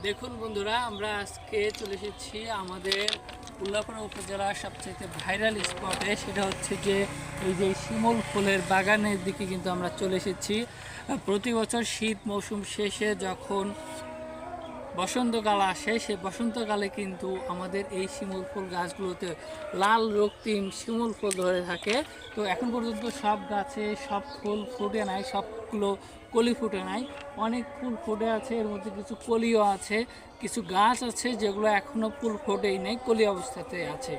দেখুন বন্ধুরা, আমরা আজকে চলে এসেছি আমাদের উল্লাপাড়া উপজেলার সবচেয়ে ভাইরাল স্পটে। সেটা হচ্ছে যে এই যে শিমুল ফুলের বাগানের দিকে কিন্তু আমরা চলে এসেছি। প্রতি বছর শীত মৌসুম শেষে যখন বসন্তকাল আসে, সেই বসন্তকালে কিন্তু আমাদের এই শিমুল ফুল গাছগুলোতে লাল রক্তিম শিমুল ফুল ধরে থাকে। তো এখন পর্যন্ত সব গাছে সব ফুল ফুটে নাই, সবগুলো কলি ফুটে নাই। অনেক ফুল ফুটে আছে, এর মধ্যে কিছু কলিও আছে, কিছু গাছ আছে যেগুলো এখনও ফুল ফোটেই নেই, কলি অবস্থাতে আছে।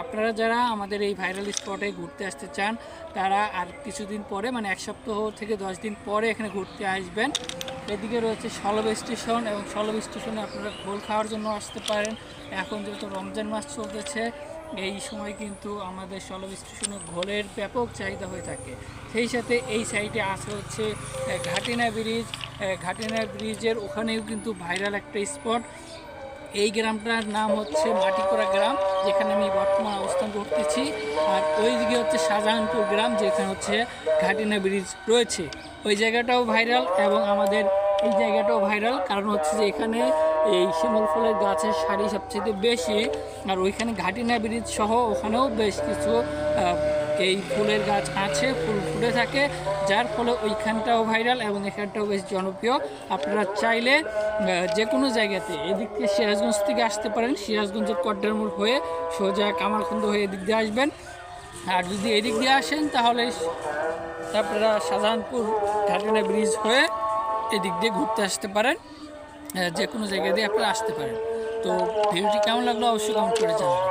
আপনারা যারা আমাদের এই ভাইরাল স্পটে ঘুরতে আসতে চান, তারা আর কিছুদিন পরে, মানে 1 সপ্তাহ থেকে 10 দিন পরে এখানে ঘুরতে আসবেন। এদিকে রয়েছে সলব স্টেশন, এবং সলব স্টেশনে আপনারা ঘোল খাওয়ার জন্য আসতে পারেন। এখন যেহেতু রমজান মাস চলতেছে, এই সময় কিন্তু আমাদের সলব স্টেশনে ঘোলের ব্যাপক চাহিদা হয়ে থাকে। সেই সাথে এই সাইডে আছে হচ্ছে ঘাটিনা ব্রিজ। ঘাটিনা ব্রিজের ওখানেও কিন্তু ভাইরাল একটা স্পট। এই গ্রামটার নাম হচ্ছে মাটিকোড়া গ্রাম, যেখানে আমি বর্তমান অবস্থান করতেছি। আর ওই দিকে হচ্ছে শাহজাহানপুর গ্রাম, যেখানে হচ্ছে ঘাটিনা ব্রিজ রয়েছে। ওই জায়গাটাও ভাইরাল এবং আমাদের এই জায়গাটাও ভাইরাল, কারণ হচ্ছে যে এখানে এই শিমুল ফুলের গাছের সারি সবচেয়ে বেশি। আর ওইখানে ঘাটিনা ব্রিজ সহ ওখানেও বেশ কিছু এই ফুলের গাছ আছে, ফুল ফুটে থাকে, যার ফলে ওইখানটাও ভাইরাল এবং এখানটাও বেশ জনপ্রিয়। আপনারা চাইলে যে কোনো জায়গাতে এদিক থেকে সিরাজগঞ্জ থেকে আসতে পারেন, সিরাজগঞ্জের কড্ডার মোড় হয়ে সোজা কামালখন্দ হয়ে এদিক দিয়ে আসবেন। আর যদি এদিক দিয়ে আসেন তাহলে আপনারা শাহজাহানপুর ঘাটিনা ব্রিজ হয়ে এদিক দিয়ে ঘুরতে আসতে পারেন। যে কোনো জায়গা দিয়ে আপনারা আসতে পারেন। তো ভিডিওটি কেমন লাগলো অবশ্যই কমেন্ট করে জানাবেন।